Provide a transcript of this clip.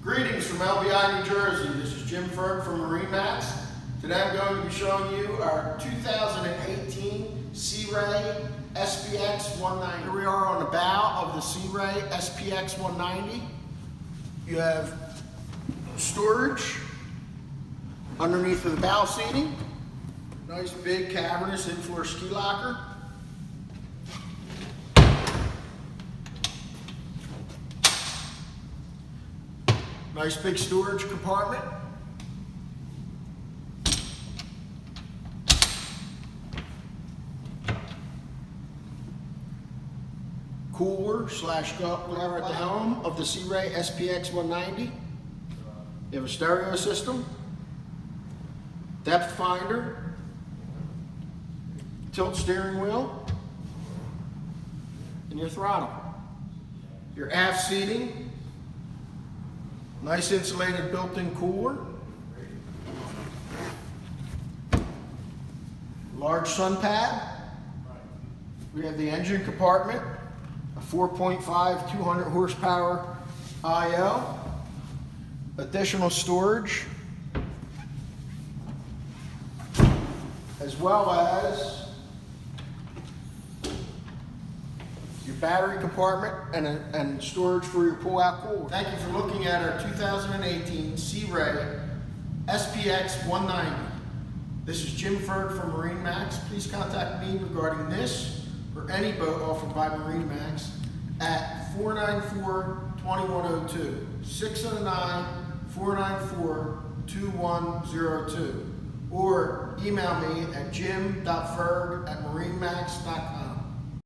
Greetings from LBI, New Jersey. This is Jim Ferg from MarineMax. Today I'm going to be showing you our 2018 Sea Ray SPX 190. Here we are on the bow of the Sea Ray SPX 190. You have storage underneath of the bow seating. Nice big cavernous in-floor ski locker. Nice big storage compartment. Cooler / glare at the helm of the Sea Ray SPX 190. You have a stereo system, depth finder, tilt steering wheel, and your throttle. Your aft seating. Nice insulated built-in cooler. Large sun pad. We have the engine compartment, a 4.5 200 horsepower IO. Additional storage, as well as your battery compartment and storage for your pull-out cooler. Thank you for looking at our 2018 Sea Ray SPX 190. This is Jim Ferg from MarineMax. Please contact me regarding this or any boat offered by MarineMax at 494-2102, 609-494-2102, or email me at jim.ferg@marinemax.com.